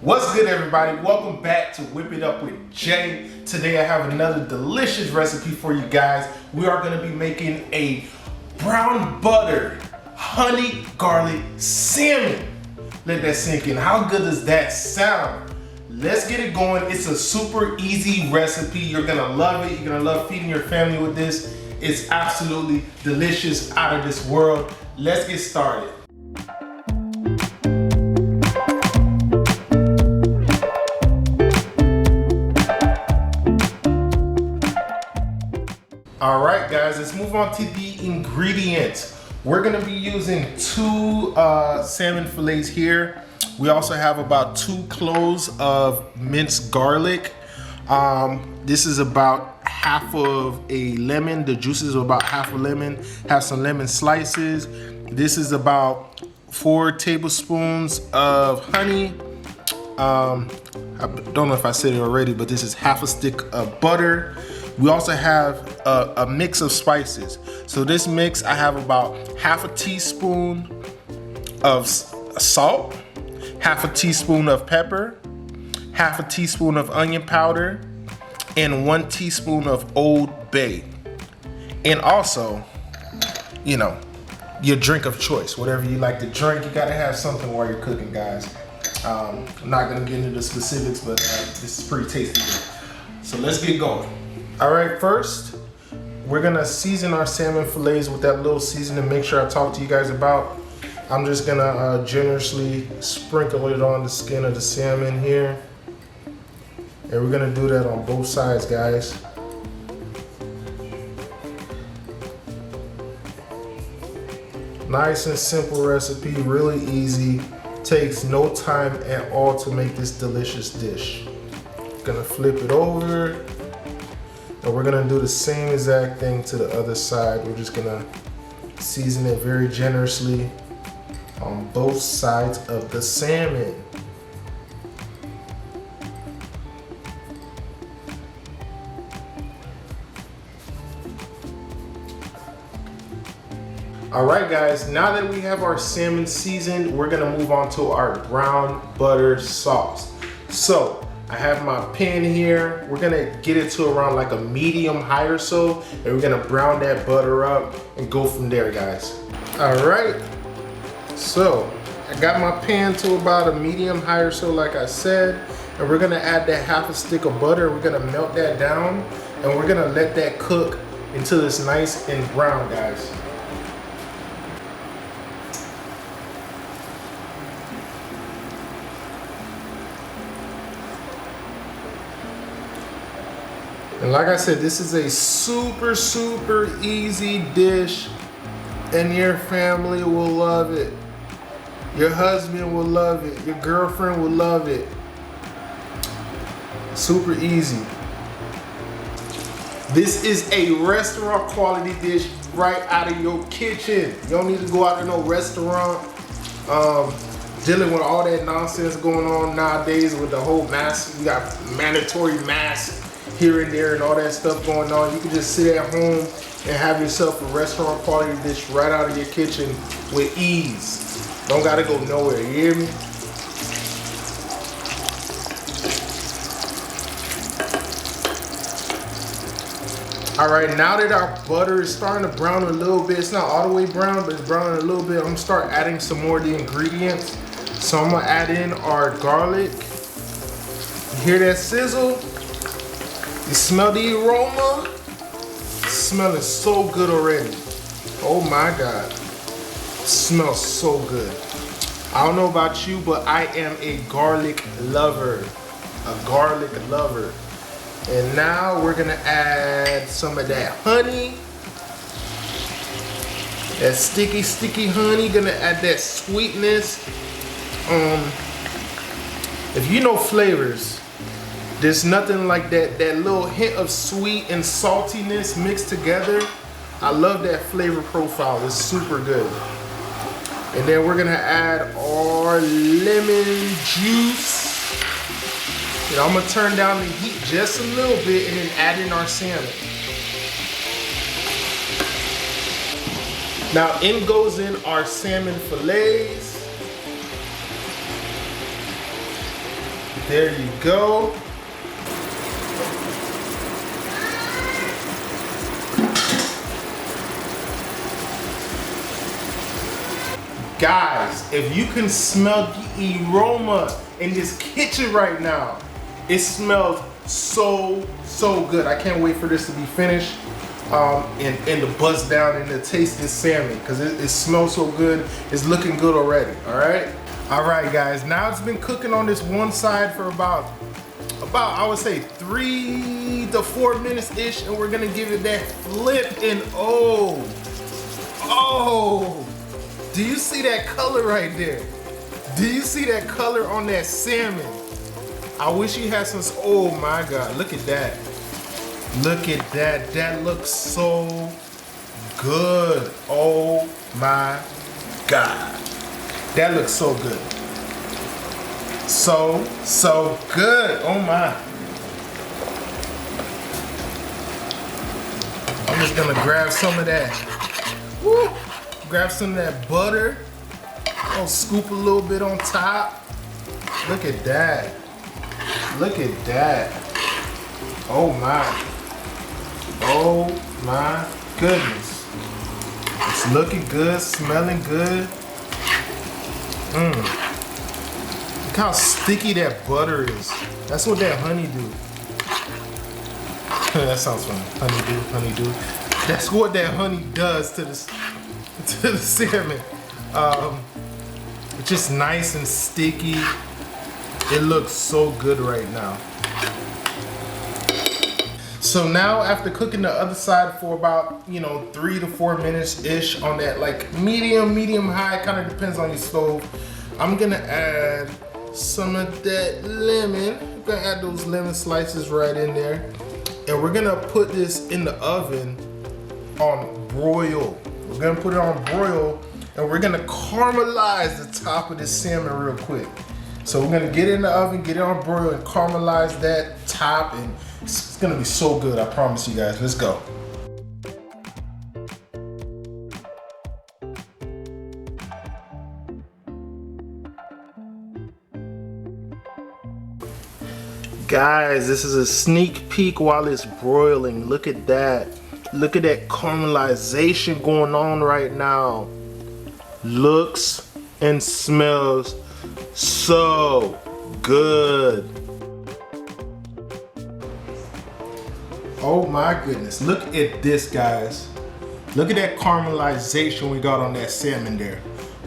What's good, everybody? Welcome back to Whip It Up with Jay. Today I have another delicious recipe for you guys. We are going to be making a brown butter honey garlic salmon. Let that sink in. How good does that sound? Let's get it going. It's a super easy recipe. You're going to love it. You're going to love feeding your family with this. It's absolutely delicious, out of this world. Let's get started. All right, guys, let's move on to the ingredients. We're gonna be using 2 salmon fillets here. We also have about 2 cloves of minced garlic. This is about half of a lemon. The juices are about half a lemon. Have some lemon slices. This is about 4 tablespoons of honey. I don't know if I said it already, but this is half a stick of butter. We also have a mix of spices. So this mix, I have about half a teaspoon of salt, half a teaspoon of pepper, half a teaspoon of onion powder, and 1 teaspoon of Old Bay. And also, you know, your drink of choice, whatever you like to drink. You gotta have something while you're cooking, guys. I'm not gonna get into the specifics, but this is pretty tasty. So let's get going. All right, first, we're gonna season our salmon fillets with that little seasoning mixture I talked to you guys about. I'm just gonna generously sprinkle it on the skin of the salmon here. And we're gonna do that on both sides, guys. Nice and simple recipe, really easy. Takes no time at all to make this delicious dish. Gonna flip it over. And we're gonna do the same exact thing to the other side. We're just gonna season it very generously on both sides of the salmon. All right, guys, now that we have our salmon seasoned, we're gonna move on to our brown butter sauce. So, I have my pan here. We're gonna get it to around like a medium high or so, and we're gonna brown that butter up and go from there, guys. All right, so I got my pan to about a medium high or so, like I said, and we're gonna add that half a stick of butter. We're gonna melt that down, and we're gonna let that cook until it's nice and brown, guys. And like I said, this is a super easy dish, and your family will love it. Your husband will love it. Your girlfriend will love it. Super easy. This is a restaurant quality dish right out of your kitchen. You don't need to go out to no restaurant dealing with all that nonsense going on nowadays with the whole mask. You got mandatory masks here and there and all that stuff going on. You can just sit at home and have yourself a restaurant quality dish right out of your kitchen with ease. Don't gotta go nowhere, you hear me? All right, now that our butter is starting to brown a little bit, it's not all the way brown, but it's browning a little bit, I'm gonna start adding some more of the ingredients. So I'm gonna add in our garlic. You hear that sizzle? You smell the aroma? It's smelling so good already. Oh my God. It smells so good. I don't know about you, but I am a garlic lover. A garlic lover. And now we're gonna add some of that honey. That sticky honey. Gonna add that sweetness. If you know flavors, there's nothing like that little hint of sweet and saltiness mixed together. I love that flavor profile. It's super good. And then we're gonna add our lemon juice. You know, I'm gonna turn down the heat just a little bit and then add in our salmon. Now in goes in our salmon fillets. There you go. Guys, if you can smell the aroma in this kitchen right now, it smells so good. I can't wait for this to be finished and to bust down and to taste this salmon, because it smells so good. It's looking good already. All right guys, now it's been cooking on this one side for about I would say 3 to 4 minutes ish, and we're gonna give it that flip. And oh, do you see that color right there? Do you see that color on that salmon? I wish you had some, oh my God, look at that. Look at that, that looks so good. Oh my God. That looks so good. So good, oh my. I'm just gonna grab some of that. Woo. Grab some of that butter. I'll scoop a little bit on top. Look at that. Look at that. Oh my goodness. It's looking good, smelling good. Look how sticky that butter is. That's what that honey do. That sounds funny. Honeydew. That's what that honey does to the salmon. It's just nice and sticky. It looks so good right now. So now, after cooking the other side for about 3 to 4 minutes ish on that like medium high, kind of depends on your stove, I'm gonna add some of that lemon. I'm gonna add those lemon slices right in there, and we're gonna put this in the oven on broil. We're gonna put it on broil, and we're gonna caramelize the top of this salmon real quick. So we're gonna get it in the oven, get it on broil, and caramelize that top, and it's gonna be so good, I promise you guys. Let's go. Guys, this is a sneak peek while it's broiling. Look at that. Look at that caramelization going on right now. Looks and smells so good. Oh my goodness, look at this, guys. Look at that caramelization we got on that salmon there.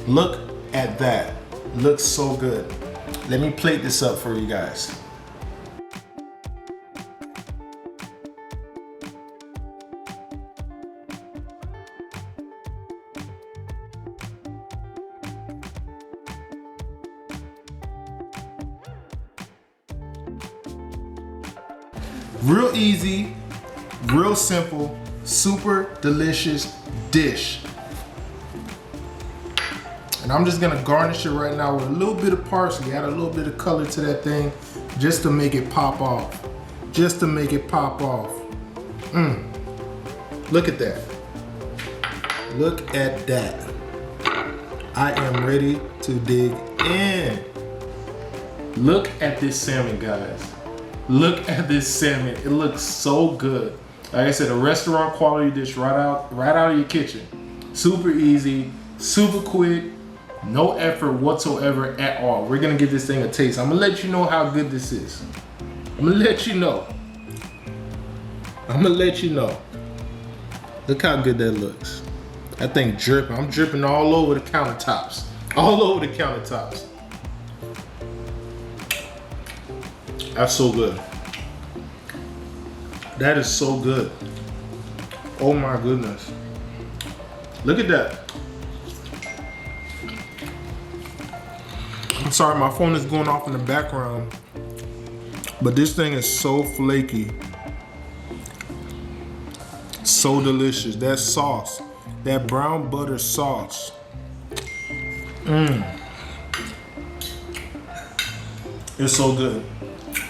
Look at that. Looks so good. Let me plate this up for you guys. Real easy, real simple, super delicious dish. And I'm just gonna garnish it right now with a little bit of parsley, add a little bit of color to that thing, just to make it pop off. Just to make it pop off. Look at that. Look at that. I am ready to dig in. Look at this salmon, guys. Look at this salmon. It looks so good. Like I said, a restaurant quality dish right out of your kitchen. Super easy, super quick, no effort whatsoever at all. We're gonna give this thing a taste. I'm gonna let you know how good this is. I'm gonna let you know. Look how good that looks. That thing dripping. I'm dripping all over the countertops. All over the countertops. That's so good. That is so good. Oh my goodness. Look at that. I'm sorry, my phone is going off in the background, but this thing is so flaky. So delicious. That sauce, that brown butter sauce. It's so good.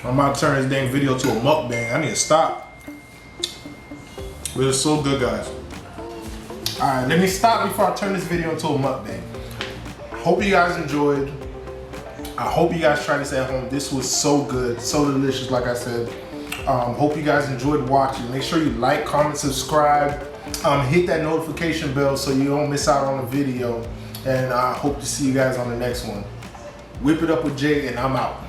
I'm about to turn this dang video to a mukbang. I need to stop. But it's so good, guys. All right, let me stop before I turn this video into a mukbang. Hope you guys enjoyed. I hope you guys try this at home. This was so good, so delicious, like I said. Hope you guys enjoyed watching. Make sure you like, comment, subscribe. Hit that notification bell so you don't miss out on a video. And I hope to see you guys on the next one. Whip it up with Jay, and I'm out.